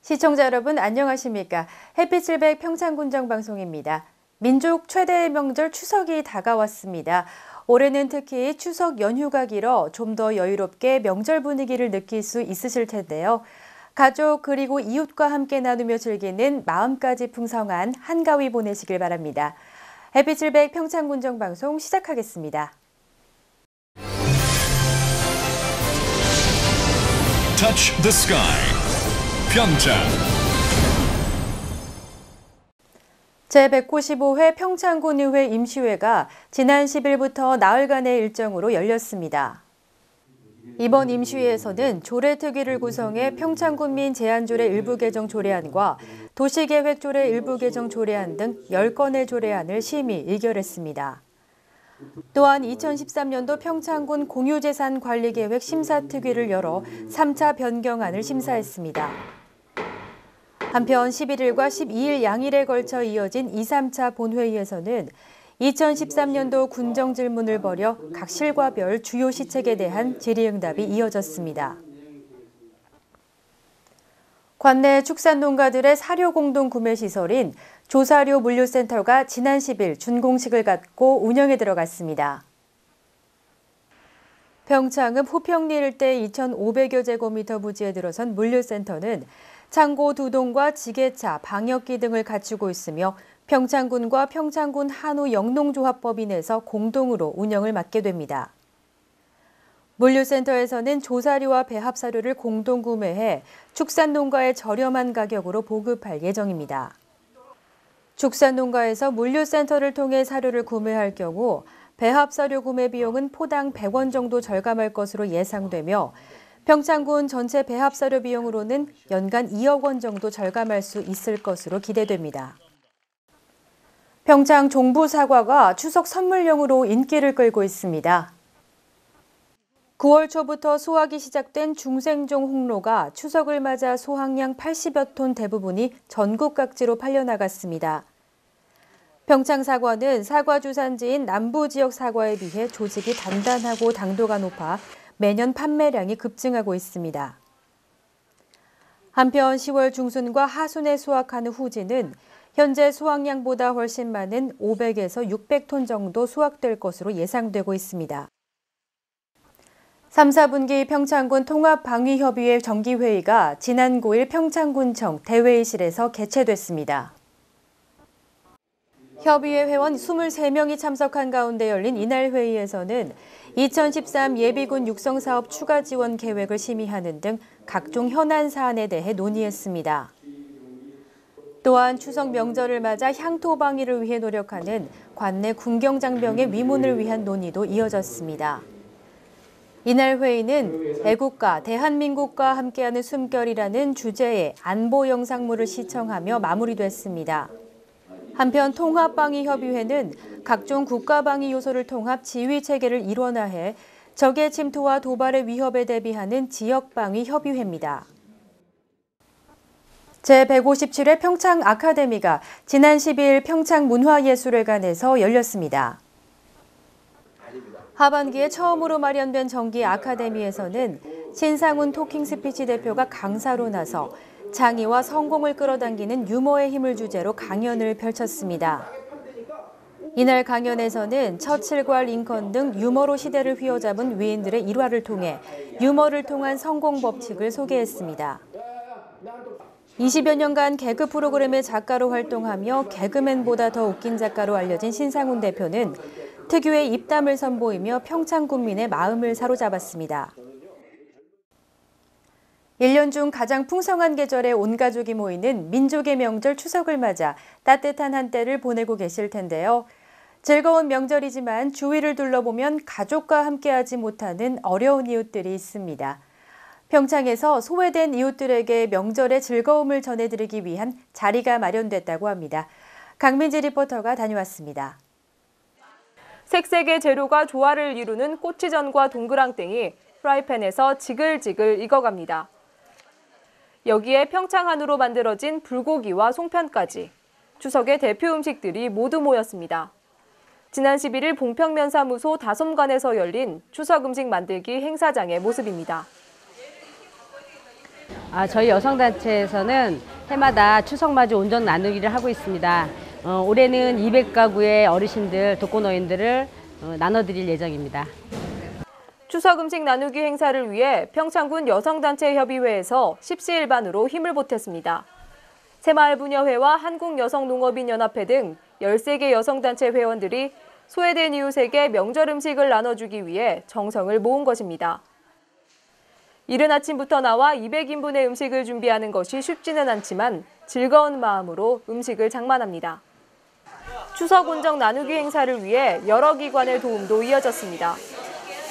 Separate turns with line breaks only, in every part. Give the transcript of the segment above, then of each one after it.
시청자 여러분 안녕하십니까? 햇빛700 평창군정방송입니다. 민족 최대의 명절 추석이 다가왔습니다. 올해는 특히 추석 연휴가 길어 좀 더 여유롭게 명절 분위기를 느낄 수 있으실 텐데요. 가족 그리고 이웃과 함께 나누며 즐기는 마음까지 풍성한 한가위 보내시길 바랍니다. 햇빛700 평창군정방송 시작하겠습니다.
Touch the sky. 평창
제195회 평창군의회 임시회가 지난 10일부터 나흘간의 일정으로 열렸습니다. 이번 임시회에서는 조례특위를 구성해 평창군민 제한조례 일부 개정 조례안과 도시계획조례 일부 개정 조례안 등 10건의 조례안을 심의 의결했습니다. 또한 2013년도 평창군 공유재산관리계획 심사특위를 열어 3차 변경안을 심사했습니다. 한편 11일과 12일 양일에 걸쳐 이어진 2, 3차 본회의에서는 2013년도 군정질문을 벌여 각 실과별 주요 시책에 대한 질의응답이 이어졌습니다. 관내 축산농가들의 사료 공동 구매 시설인 조사료 물류센터가 지난 10일 준공식을 갖고 운영에 들어갔습니다. 평창읍 후평리 일대 2,500여 제곱미터 부지에 들어선 물류센터는 창고 2동과 지게차, 방역기 등을 갖추고 있으며 평창군과 평창군 한우 영농조합법인에서 공동으로 운영을 맡게 됩니다. 물류센터에서는 조사료와 배합사료를 공동 구매해 축산농가에 저렴한 가격으로 보급할 예정입니다. 축산농가에서 물류센터를 통해 사료를 구매할 경우 배합사료 구매 비용은 포당 100원 정도 절감할 것으로 예상되며 평창군 전체 배합사료 비용으로는 연간 2억 원 정도 절감할 수 있을 것으로 기대됩니다. 평창 종부사과가 추석 선물용으로 인기를 끌고 있습니다. 9월 초부터 수확이 시작된 중생종 홍로가 추석을 맞아 소항량 80여 톤 대부분이 전국 각지로 팔려나갔습니다. 평창 사과는 사과 주산지인 남부 지역 사과에 비해 조직이 단단하고 당도가 높아 매년 판매량이 급증하고 있습니다. 한편 10월 중순과 하순에 수확하는 후지는 현재 수확량보다 훨씬 많은 500에서 600톤 정도 수확될 것으로 예상되고 있습니다. 3, 4분기 평창군 통합방위협의회 정기회의가 지난 9일 평창군청 대회의실에서 개최됐습니다. 협의회 회원 23명이 참석한 가운데 열린 이날 회의에서는 2013 예비군 육성사업 추가 지원 계획을 심의하는 등 각종 현안 사안에 대해 논의했습니다. 또한 추석 명절을 맞아 향토 방위를 위해 노력하는 관내 군경장병의 위문을 위한 논의도 이어졌습니다. 이날 회의는 애국가, 대한민국과 함께하는 숨결이라는 주제의 안보 영상물을 시청하며 마무리됐습니다. 한편 통합방위협의회는 각종 국가방위 요소를 통합 지휘체계를 일원화해 적의 침투와 도발의 위협에 대비하는 지역방위협의회입니다. 제157회 평창 아카데미가 지난 12일 평창문화예술회관에서 열렸습니다. 하반기에 처음으로 마련된 정기 아카데미에서는 신상훈 토킹 스피치 대표가 강사로 나서 창의와 성공을 끌어당기는 유머의 힘을 주제로 강연을 펼쳤습니다. 이날 강연에서는 처칠과 링컨 등 유머로 시대를 휘어잡은 위인들의 일화를 통해 유머를 통한 성공 법칙을 소개했습니다. 20여 년간 개그 프로그램의 작가로 활동하며 개그맨보다 더 웃긴 작가로 알려진 신상훈 대표는 특유의 입담을 선보이며 평창 국민의 마음을 사로잡았습니다. 1년 중 가장 풍성한 계절에 온 가족이 모이는 민족의 명절 추석을 맞아 따뜻한 한때를 보내고 계실 텐데요. 즐거운 명절이지만 주위를 둘러보면 가족과 함께하지 못하는 어려운 이웃들이 있습니다. 평창에서 소외된 이웃들에게 명절의 즐거움을 전해드리기 위한 자리가 마련됐다고 합니다. 강민지 리포터가 다녀왔습니다.
색색의 재료가 조화를 이루는 꼬치전과 동그랑땡이 프라이팬에서 지글지글 익어갑니다. 여기에 평창 한우로 만들어진 불고기와 송편까지 추석의 대표 음식들이 모두 모였습니다. 지난 11일 봉평면사무소 다솜관에서 열린 추석 음식 만들기 행사장의 모습입니다.
저희 여성단체에서는 해마다 추석맞이 온정 나누기를 하고 있습니다. 올해는 200가구의 어르신들, 독거노인들을 나눠드릴 예정입니다.
추석 음식 나누기 행사를 위해 평창군 여성단체협의회에서 십시일반으로 힘을 보탰습니다. 새마을부녀회와 한국여성농업인연합회 등 13개 여성단체 회원들이 소외된 이웃에게 명절 음식을 나눠주기 위해 정성을 모은 것입니다. 이른 아침부터 나와 200인분의 음식을 준비하는 것이 쉽지는 않지만 즐거운 마음으로 음식을 장만합니다. 추석 온정 나누기 행사를 위해 여러 기관의 도움도 이어졌습니다.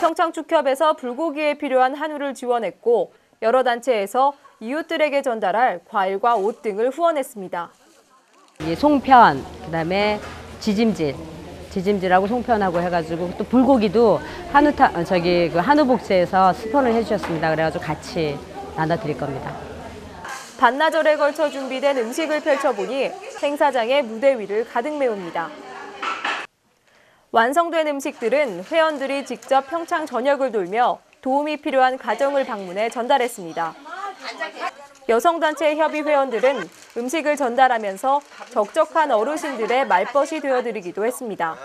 평창축협에서 불고기에 필요한 한우를 지원했고 여러 단체에서 이웃들에게 전달할 과일과 옷 등을 후원했습니다.
송편, 그다음에 지짐질하고 송편하고 해가지고 또 불고기도 한우복지에서 스폰을 해주셨습니다. 그래가지고 같이 나눠드릴 겁니다.
반나절에 걸쳐 준비된 음식을 펼쳐보니 행사장의 무대 위를 가득 메웁니다. 완성된 음식들은 회원들이 직접 평창 전역을 돌며 도움이 필요한 가정을 방문해 전달했습니다. 여성단체 협의 회원들은 음식을 전달하면서 적적한 어르신들의 말벗이 되어드리기도 했습니다.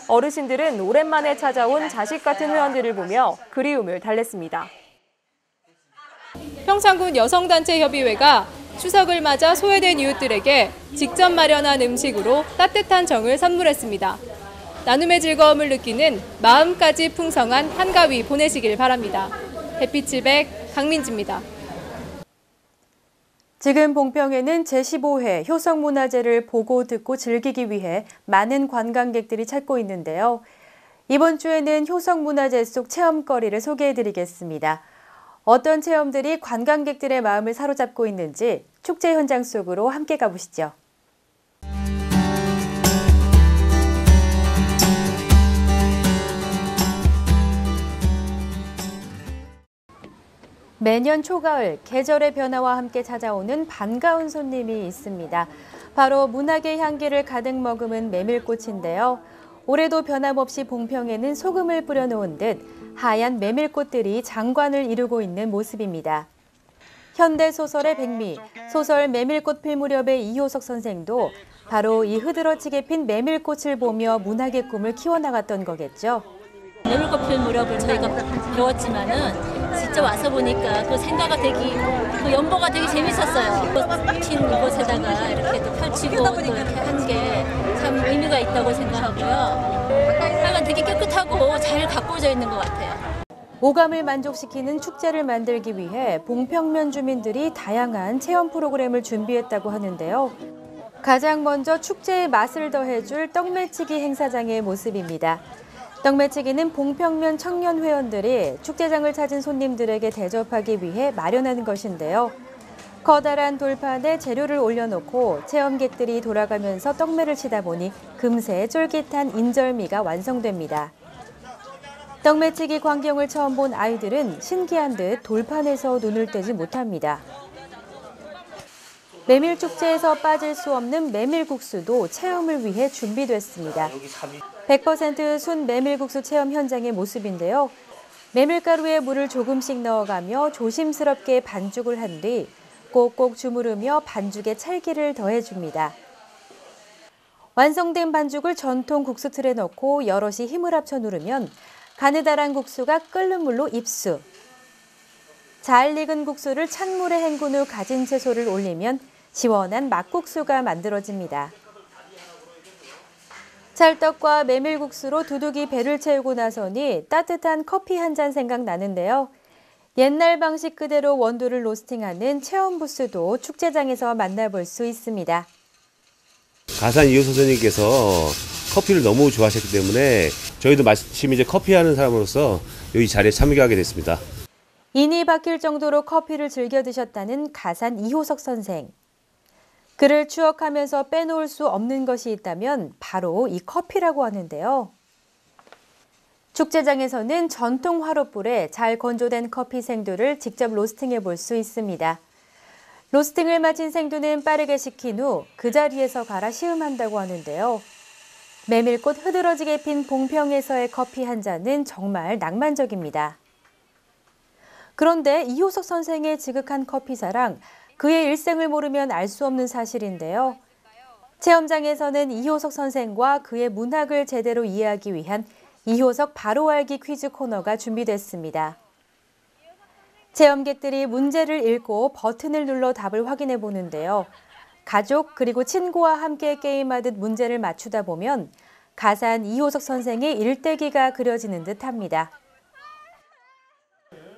어르신들은 오랜만에 찾아온 자식 같은 회원들을 보며 그리움을 달랬습니다. 평창군 여성단체협의회가 추석을 맞아 소외된 이웃들에게 직접 마련한 음식으로 따뜻한 정을 선물했습니다. 나눔의 즐거움을 느끼는 마음까지 풍성한 한가위 보내시길 바랍니다. 햇빛칠백 강민지입니다.
지금 봉평에는 제15회 효성문화제를 보고 듣고 즐기기 위해 많은 관광객들이 찾고 있는데요. 이번 주에는 효성문화제 속 체험거리를 소개해드리겠습니다. 어떤 체험들이 관광객들의 마음을 사로잡고 있는지 축제 현장 속으로 함께 가보시죠. 매년 초가을, 계절의 변화와 함께 찾아오는 반가운 손님이 있습니다. 바로 문학의 향기를 가득 머금은 메밀꽃인데요. 올해도 변함없이 봉평에는 소금을 뿌려놓은 듯 하얀 메밀꽃들이 장관을 이루고 있는 모습입니다. 현대소설의 백미, 소설 메밀꽃 필 무렵의 이효석 선생도 바로 이 흐드러지게 핀 메밀꽃을 보며 문학의 꿈을 키워나갔던 거겠죠.
메밀꽃 필 무렵을 저희가 배웠지만은 직접 와서 보니까 그 생가가 그 연보가 되게 재밌었어요. 핀 이곳에다가 이렇게 또 펼치고 또 이렇게 한 게 참 의미가 있다고 생각하고요. 하여간 되게 깨끗하고 잘 가꾸어져 있는 것 같아요.
오감을 만족시키는 축제를 만들기 위해 봉평면 주민들이 다양한 체험 프로그램을 준비했다고 하는데요. 가장 먼저 축제의 맛을 더해줄 떡매치기 행사장의 모습입니다. 떡매치기는 봉평면 청년 회원들이 축제장을 찾은 손님들에게 대접하기 위해 마련한 것인데요. 커다란 돌판에 재료를 올려놓고 체험객들이 돌아가면서 떡매를 치다 보니 금세 쫄깃한 인절미가 완성됩니다. 떡매치기 광경을 처음 본 아이들은 신기한 듯 돌판에서 눈을 떼지 못합니다. 메밀축제에서 빠질 수 없는 메밀국수도 체험을 위해 준비됐습니다. 100% 순 메밀국수 체험 현장의 모습인데요. 메밀가루에 물을 조금씩 넣어가며 조심스럽게 반죽을 한 뒤 꼭꼭 주무르며 반죽에 찰기를 더해줍니다. 완성된 반죽을 전통 국수틀에 넣고 여럿이 힘을 합쳐 누르면 가느다란 국수가 끓는 물로 입수. 잘 익은 국수를 찬물에 헹군 후 가진 채소를 올리면 시원한 막국수가 만들어집니다. 찰떡과 메밀국수로 두둑이 배를 채우고 나서니 따뜻한 커피 한 잔 생각나는데요. 옛날 방식 그대로 원두를 로스팅하는 체험 부스도 축제장에서 만나볼 수 있습니다.
가산 이효 선생님께서 커피를 너무 좋아하셨기 때문에 저희도 마침 이제 커피하는 사람으로서 여기 자리에 참여하게 됐습니다.
인이 박힐 정도로 커피를 즐겨 드셨다는 가산 이효석 선생. 그를 추억하면서 빼놓을 수 없는 것이 있다면 바로 이 커피라고 하는데요. 축제장에서는 전통 화롯불에 잘 건조된 커피 생두를 직접 로스팅해 볼 수 있습니다. 로스팅을 마친 생두는 빠르게 식힌 후 그 자리에서 갈아 시음한다고 하는데요. 메밀꽃 흐드러지게 핀 봉평에서의 커피 한 잔은 정말 낭만적입니다. 그런데 이효석 선생의 지극한 커피사랑, 그의 일생을 모르면 알 수 없는 사실인데요. 체험장에서는 이효석 선생과 그의 문학을 제대로 이해하기 위한 이효석 바로 알기 퀴즈 코너가 준비됐습니다. 체험객들이 문제를 읽고 버튼을 눌러 답을 확인해 보는데요. 가족 그리고 친구와 함께 게임하듯 문제를 맞추다 보면 가산 이효석 선생의 일대기가 그려지는 듯합니다.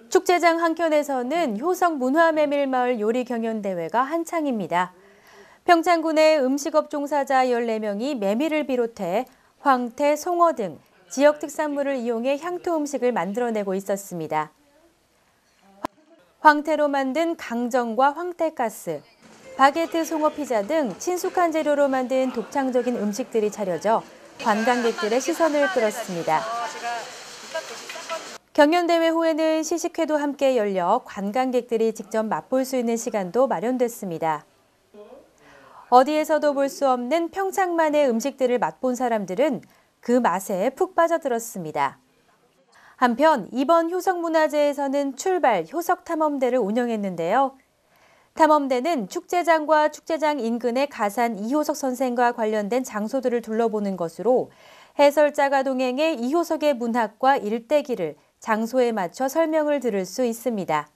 축제장 한켠에서는 효석 문화메밀마을 요리 경연대회가 한창입니다. 평창군의 음식업 종사자 14명이 메밀을 비롯해 황태, 송어 등 지역 특산물을 이용해 향토 음식을 만들어내고 있었습니다. 황태로 만든 강정과 황태가스, 바게트, 송어 피자 등 친숙한 재료로 만든 독창적인 음식들이 차려져 관광객들의 시선을 끌었습니다. 경연대회 후에는 시식회도 함께 열려 관광객들이 직접 맛볼 수 있는 시간도 마련됐습니다. 어디에서도 볼 수 없는 평창만의 음식들을 맛본 사람들은 그 맛에 푹 빠져들었습니다. 한편 이번 효석문화제에서는 출발 효석탐험대를 운영했는데요. 탐험대는 축제장과 축제장 인근의 가산 이효석 선생과 관련된 장소들을 둘러보는 것으로 해설자가 동행해 이효석의 문학과 일대기를 장소에 맞춰 설명을 들을 수 있습니다.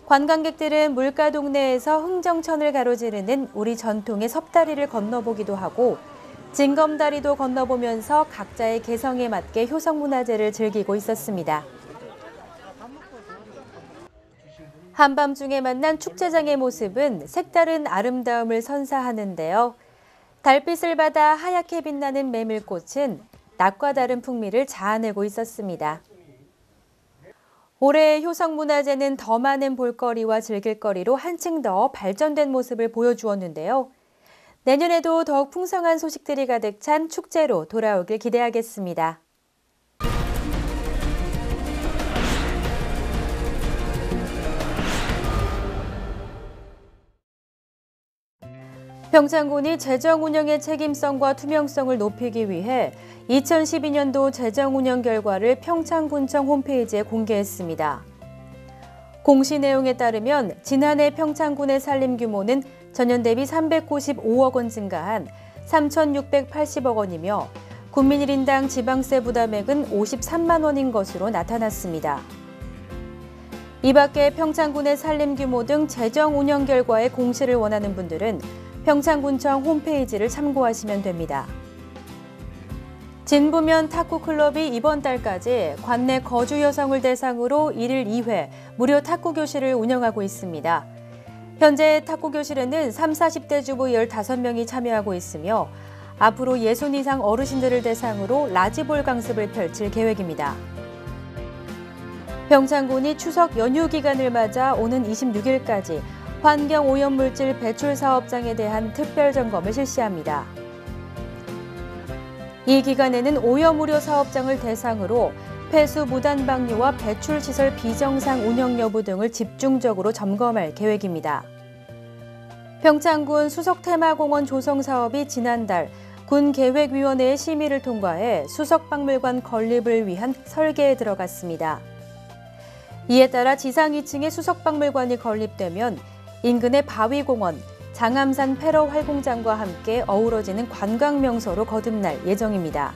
관광객들은 물가 동네에서 흥정천을 가로지르는 우리 전통의 섭다리를 건너보기도 하고 징검다리도 건너보면서 각자의 개성에 맞게 효석문화제를 즐기고 있었습니다. 한밤중에 만난 축제장의 모습은 색다른 아름다움을 선사하는데요. 달빛을 받아 하얗게 빛나는 메밀꽃은 낮과 다른 풍미를 자아내고 있었습니다. 올해 효석문화제는 더 많은 볼거리와 즐길거리로 한층 더 발전된 모습을 보여주었는데요. 내년에도 더욱 풍성한 소식들이 가득 찬 축제로 돌아오길 기대하겠습니다. 평창군이 재정 운영의 책임성과 투명성을 높이기 위해 2012년도 재정 운영 결과를 평창군청 홈페이지에 공개했습니다. 공시 내용에 따르면 지난해 평창군의 살림 규모는 전년 대비 395억 원 증가한 3,680억 원이며 국민 1인당 지방세 부담액은 53만 원인 것으로 나타났습니다. 이 밖에 평창군의 살림 규모 등 재정 운영 결과의 공시를 원하는 분들은 평창군청 홈페이지를 참고하시면 됩니다. 진부면 탁구클럽이 이번 달까지 관내 거주 여성을 대상으로 1일 2회 무료 탁구 교실을 운영하고 있습니다. 현재 탁구 교실에는 30, 40대 주부 15명이 참여하고 있으며 앞으로 60 이상 어르신들을 대상으로 라지볼 강습을 펼칠 계획입니다. 평창군이 추석 연휴 기간을 맞아 오는 26일까지 환경오염물질 배출 사업장에 대한 특별 점검을 실시합니다. 이 기간에는 오염 우려 사업장을 대상으로 폐수 무단 방류와 배출 시설 비정상 운영 여부 등을 집중적으로 점검할 계획입니다. 평창군 수석테마공원 조성 사업이 지난달 군계획위원회의 심의를 통과해 수석박물관 건립을 위한 설계에 들어갔습니다. 이에 따라 지상 2층에 수석박물관이 건립되면 인근의 바위공원, 장암산 패러 활공장과 함께 어우러지는 관광명소로 거듭날 예정입니다.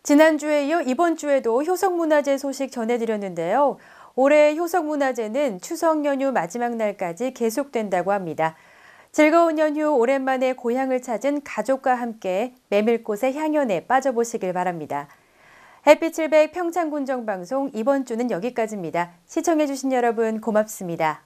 지난주에 이어 이번 주에도 효석문화제 소식 전해드렸는데요. 올해 효석문화제는 추석 연휴 마지막 날까지 계속된다고 합니다. 즐거운 연휴 오랜만에 고향을 찾은 가족과 함께 메밀꽃의 향연에 빠져보시길 바랍니다. 햇빛 700 평창군정방송 이번 주는 여기까지입니다. 시청해주신 여러분 고맙습니다.